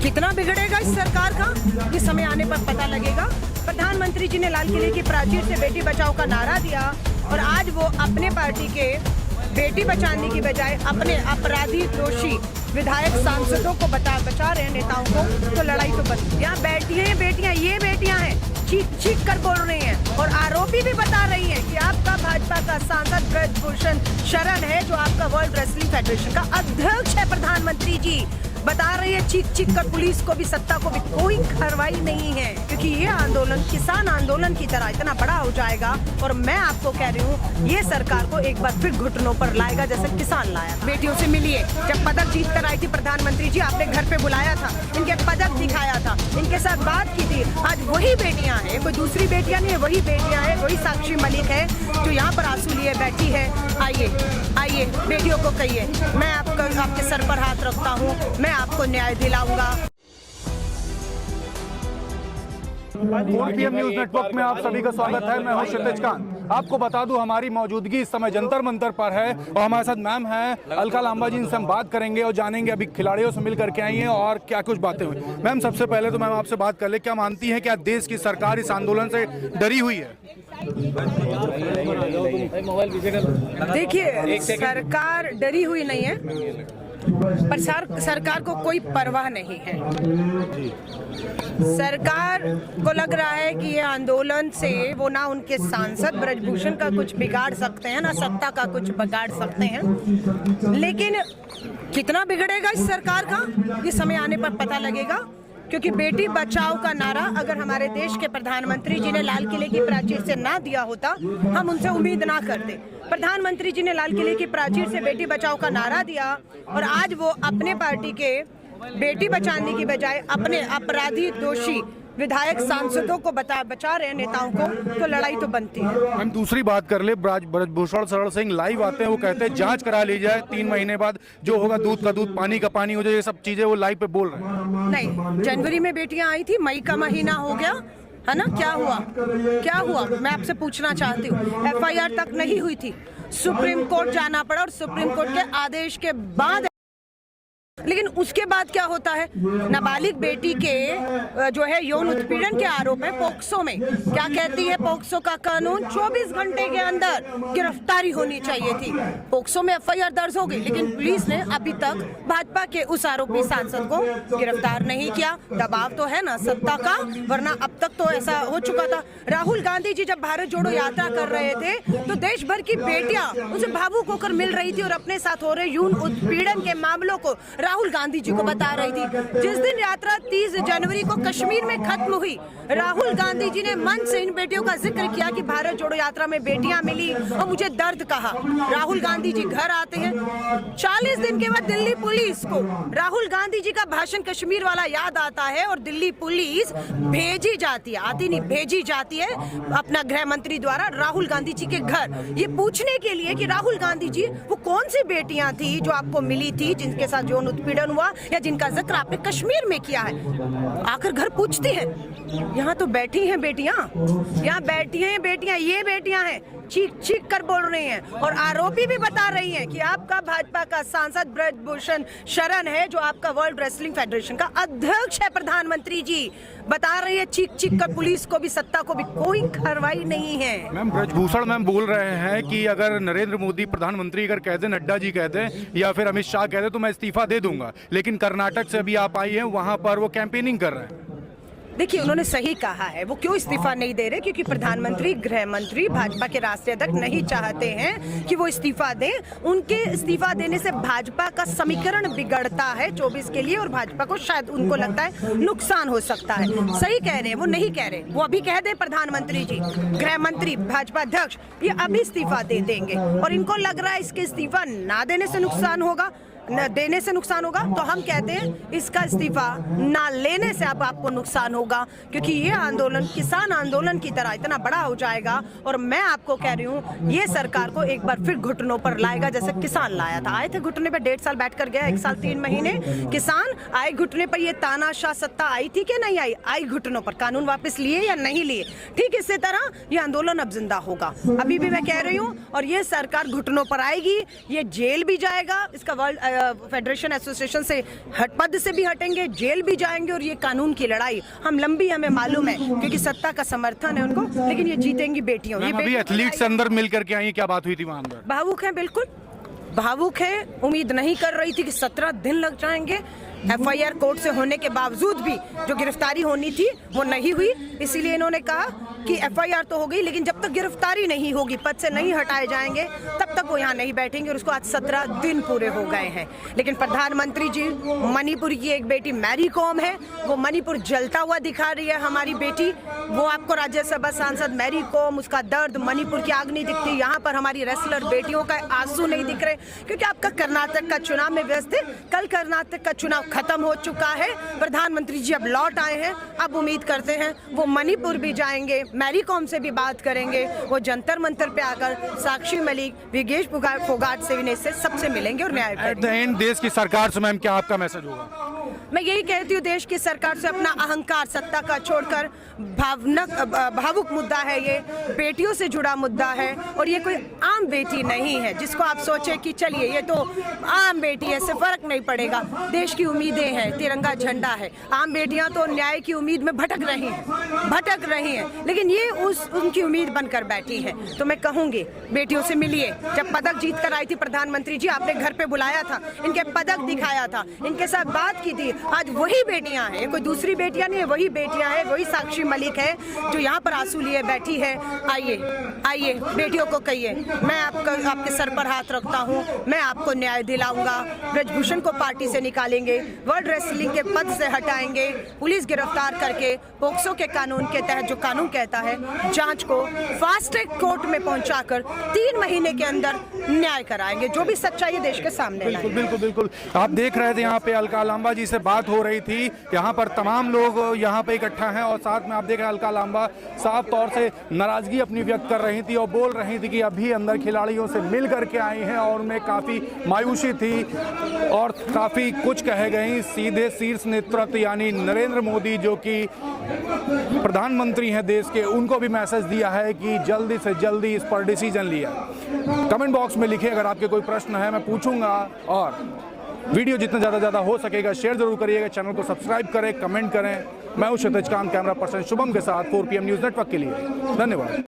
कितना बिगड़ेगा इस सरकार का, ये समय आने पर पता लगेगा। प्रधानमंत्री जी ने लाल किले की प्राचीर से बेटी बचाओ का नारा दिया और आज वो अपने पार्टी के बेटी बचाने की बजाय अपने अपराधी दोषी विधायक सांसदों को बचा रहे हैं, नेताओं को। तो लड़ाई तो बंद। यहाँ बेटियां ये बेटियां हैं, चीख कर बोल रही हैं और आरोपी भी बता रही हैं कि आपका भाजपा का सांसद ब्रजभूषण शरण है, जो आपका वर्ल्ड रेसलिंग फेडरेशन का अध्यक्ष है। प्रधानमंत्री जी बता रही है चीख कर, पुलिस को भी सत्ता को भी कोई कार्रवाई नहीं है, क्योंकि ये आंदोलन किसान आंदोलन की तरह इतना बड़ा हो जाएगा। और मैं आपको कह रही हूँ, ये सरकार को एक बार फिर घुटनों पर लाएगा, जैसे किसान लाया। बेटियों से मिलिए, जब पदक जीत कर आई थी प्रधानमंत्री जी, आपने घर पे बुलाया था, इनके पदक दिखाया था, इनके साथ बात की थी। आज वही बेटियां हैं, कोई दूसरी बेटियां नहीं है, वही बेटियां हैं, वही साक्षी मलिक है जो यहाँ पर आंसू लिए बैठी है। आइए बेटियों को कहिए, मैं आपके सर पर हाथ रखता हूँ, मैं आपको न्याय दिलाऊंगा। पीएम न्यूज नेटवर्क में आप सभी का स्वागत है। मैं हूं क्षितिज कांत। आपको बता दूं, हमारी मौजूदगी इस समय जंतर मंतर पर है और हमारे साथ मैम हैं अलका लांबा जी। इनसे हम बात करेंगे और जानेंगे अभी खिलाड़ियों से मिल करके आई हैं और क्या कुछ बातें हुई। मैम, सबसे पहले तो मैम आपसे बात कर ले, क्या मानती हैं क्या देश की सरकार इस आंदोलन से डरी हुई है? देखिए, सरकार डरी हुई नहीं है, पर सरकार को कोई परवाह नहीं है। सरकार को लग रहा है कि ये आंदोलन से वो ना उनके सांसद ब्रजभूषण का कुछ बिगाड़ सकते हैं, ना सत्ता का कुछ बिगाड़ सकते हैं। लेकिन कितना बिगड़ेगा इस सरकार का, ये समय आने पर पता लगेगा। क्योंकि बेटी बचाओ का नारा अगर हमारे देश के प्रधानमंत्री जी ने लाल किले की प्राचीर से ना दिया होता, हम उनसे उम्मीद ना करते। प्रधानमंत्री जी ने लाल किले की प्राचीर से बेटी बचाओ का नारा दिया और आज वो अपने पार्टी के बेटी बचाने की बजाय अपने अपराधी दोषी विधायक सांसदों को बचा रहे हैं, नेताओं को। तो लड़ाई तो बनती है। हम दूसरी बात कर ले, ब्रजभूषण शरण सिंह लाइव आते हैं, वो कहते हैं जांच करा ली जाए, 3 महीने बाद जो होगा दूध का दूध पानी का पानी हो जाए, ये सब चीजें वो लाइव पे बोल रहे हैं। नहीं, जनवरी में बेटियां आई थी, मई का महीना हो गया है ना, क्या हुआ मैं आपसे पूछना चाहती हूँ। FIR तक नहीं हुई थी, सुप्रीम कोर्ट जाना पड़ा और सुप्रीम कोर्ट के आदेश के बाद, लेकिन उसके बाद क्या होता है, नाबालिग बेटी के जो है यौन उत्पीड़न के आरोप है पोक्सो में। क्या कहती है पोक्सो का कानून? 24 घंटे के अंदर गिरफ्तारी होनी चाहिए थी। पोक्सो में FIR दर्ज हो गई, लेकिन पुलिस ने अभी तक भाजपा के उस आरोपी सांसद को गिरफ्तार नहीं किया। दबाव तो है ना सत्ता का, वरना अब तक तो ऐसा हो चुका था। राहुल गांधी जी जब भारत जोड़ो यात्रा कर रहे थे, तो देश भर की बेटियां उसे भावुक होकर मिल रही थी और अपने साथ हो रहे यौन उत्पीड़न के मामलों को राहुल गांधी जी को बता रही थी। जिस दिन यात्रा 30 जनवरी को कश्मीर में खत्म हुई, राहुल गांधी जी ने मंच से इन बेटियों का जिक्र किया कि भारत जोड़ो यात्रा में बेटियां मिली और मुझे दर्द कहा। राहुल गांधी जी घर आते हैं, 40 दिन के बाद दिल्ली पुलिस को राहुल गांधी जी का भाषण कश्मीर वाला याद आता है और दिल्ली पुलिस भेजी जाती है अपना गृह मंत्री द्वारा राहुल गांधी जी के घर, ये पूछने के लिए कि राहुल गांधी जी वो कौन सी बेटियां थी जो आपको मिली थी, जिनके साथ यौन उत्पीड़न हुआ या जिनका जिक्र आपने कश्मीर में किया है। आकर घर पूछती है। यहाँ तो बैठी हैं बेटियां, यहाँ बैठी हैं बेटियां, ये बेटियां हैं, चीख कर बोल रही हैं और आरोपी भी बता रही हैं कि आपका भाजपा का सांसद ब्रजभूषण शरण है, जो आपका वर्ल्ड रेसलिंग फेडरेशन का अध्यक्ष है। प्रधानमंत्री जी बता रही है चीख कर, पुलिस को भी सत्ता को भी कोई कार्रवाई नहीं है। मैम, ब्रजभूषण मैम बोल रहे हैं कि अगर नरेंद्र मोदी प्रधानमंत्री अगर कह दे, नड्डा जी कह दे या फिर अमित शाह कह दे तो मैं इस्तीफा दे दूंगा। लेकिन कर्नाटक से अभी आप आई हैं, वहां पर वो कैंपेनिंग कर रहे हैं। देखिए, उन्होंने सही कहा है। वो क्यों इस्तीफा नहीं दे रहे? क्योंकि प्रधानमंत्री, गृह मंत्री, भाजपा के राष्ट्रीय अध्यक्ष नहीं चाहते हैं कि वो इस्तीफा दें। उनके इस्तीफा देने से भाजपा का समीकरण बिगड़ता है 24 के लिए और भाजपा को शायद उनको लगता है नुकसान हो सकता है। सही कह रहे हैं, वो नहीं कह रहे। वो अभी कह दे प्रधानमंत्री जी, गृह मंत्री, भाजपा अध्यक्ष, ये अभी इस्तीफा दे देंगे और इनको लग रहा है इसके इस्तीफा ना देने से नुकसान होगा, न देने से नुकसान होगा। तो हम कहते हैं इसका इस्तीफा ना लेने से अब आपको नुकसान होगा, क्योंकि ये आंदोलन किसान आंदोलन की तरह इतना बड़ा हो जाएगा। और मैं आपको कह रही हूँ, ये सरकार को एक बार फिर घुटनों पर लाएगा, जैसे किसान लाया था। आए थे घुटने पर, 1.5 साल बैठ कर गया, 1 साल 3 महीने किसान आए घुटने पर। ये तानाशाह सत्ता आई थी कि नहीं आई घुटनों पर। कानून वापस लिए या नहीं लिए, ठीक इसी तरह ये आंदोलन अब जिंदा होगा। अभी भी मैं कह रही हूँ, और ये सरकार घुटनों पर आएगी, ये जेल भी जाएगा। इसका फेडरेशन एसोसिएशन से पद से भी हटेंगे, जेल भी जाएंगे। और ये कानून की लड़ाई हमें मालूम है, क्योंकि सत्ता का समर्थन है उनको, लेकिन ये जीतेंगी बेटियों। ये अभी एथलीट से अंदर मिल करके आई, क्या बात हुई थी वहां अंदर? भावुक है, बिल्कुल भावुक है। उम्मीद नहीं कर रही थी कि 17 दिन लग जाएंगे। एफआईआर कोर्ट से होने के बावजूद भी जो गिरफ्तारी होनी थी वो नहीं हुई। इसीलिए इन्होंने कहा कि एफआईआर तो हो गई, लेकिन जब तक गिरफ्तारी नहीं होगी, पद से नहीं हटाए जाएंगे, तब तक वो यहाँ नहीं बैठेंगे। और उसको आज 17 दिन पूरे हो गए हैं। लेकिन प्रधानमंत्री जी, मणिपुर की एक बेटी मैरी कॉम है, वो मणिपुर जलता हुआ दिखा रही है। हमारी बेटी, वो आपको राज्यसभा सांसद मैरी कॉम, उसका दर्द, मणिपुर की आग नहीं दिखती। यहाँ पर हमारी रेसलर बेटियों का आंसू नहीं दिख रहे, क्योंकि आपका कर्नाटक का चुनाव में व्यस्त है। कल कर्नाटक का चुनाव खत्म हो चुका है। प्रधानमंत्री जी अब लौट आए हैं। अब उम्मीद करते हैं वो मणिपुर भी जाएंगे, मैरी कॉम से भी बात करेंगे, वो जंतर मंतर पे आकर साक्षी मलिक, विगेश फोगाट से सबसे मिलेंगे और न्याय करेंगे। एट द एंड देश की सरकार से मैम क्या आपका मैसेज होगा? मैं यही कहती हूँ, देश की सरकार से अपना अहंकार, सत्ता का छोड़कर भावुक मुद्दा है ये, बेटियों से जुड़ा मुद्दा है। और ये कोई आम बेटी नहीं है जिसको आप सोचे कि चलिए ये तो आम बेटी है, इससे फर्क नहीं पड़ेगा। देश की उम्मीदें हैं, तिरंगा झंडा है। आम बेटियां तो न्याय की उम्मीद में भटक रही हैं, लेकिन ये उनकी उम्मीद बनकर बैठी है। तो मैं कहूंगी, बेटियों से मिलिए। जब पदक जीत कर आई थी प्रधानमंत्री जी, आपने घर पे बुलाया था, इनके पदक दिखाया था, इनके साथ बात की थी। आज वही बेटियां हैं, कोई दूसरी बेटियां नहीं है, वही बेटियां हैं, वही साक्षी मलिक है जो यहाँ पर आंसू लिए बैठी है। आइए बेटियों को कहिए, मैं आपके सर पर हाथ रखता हूँ, मैं आपको न्याय दिलाऊंगा। ब्रजभूषण को पार्टी से निकालेंगे, वर्ल्ड रेसलिंग के पद से हटाएंगे, पुलिस गिरफ्तार करके पोक्सो के कानून के तहत, जो कानून कहता है, जांच को फास्ट ट्रैक कोर्ट में पहुंचाकर 3 महीने के अंदर न्याय कराएंगे। जो भी सच्चाई है देश के सामने लाएंगे। बिल्कुल। आप देख रहे थे यहाँ पे अलका लांबा जी से बात हो रही थी। यहाँ पर तमाम लोग यहाँ पे इकट्ठा हैं और साथ में आप देख रहे हैं अलका लांबा साफ तौर से नाराजगी अपनी व्यक्त कर रही थी और बोल रही थी कि अभी अंदर खिलाड़ियों से मिल करके आई हैं और उनमें काफ़ी मायूसी थी और काफ़ी कुछ कह गई। सीधे शीर्ष नेतृत्व यानी नरेंद्र मोदी, जो कि प्रधानमंत्री हैं देश के, उनको भी मैसेज दिया है कि जल्दी से जल्दी इस पर डिसीजन लिया। कमेंट बॉक्स में लिखिए अगर आपके कोई प्रश्न है, मैं पूछूंगा। और वीडियो जितना ज़्यादा हो सकेगा शेयर जरूर करिएगा, चैनल को सब्सक्राइब करें, कमेंट करें। मैं हूं क्षितिज कांत, कैमरा पर्सन शुभम के साथ 4 PM न्यूज़ नेटवर्क के लिए। धन्यवाद।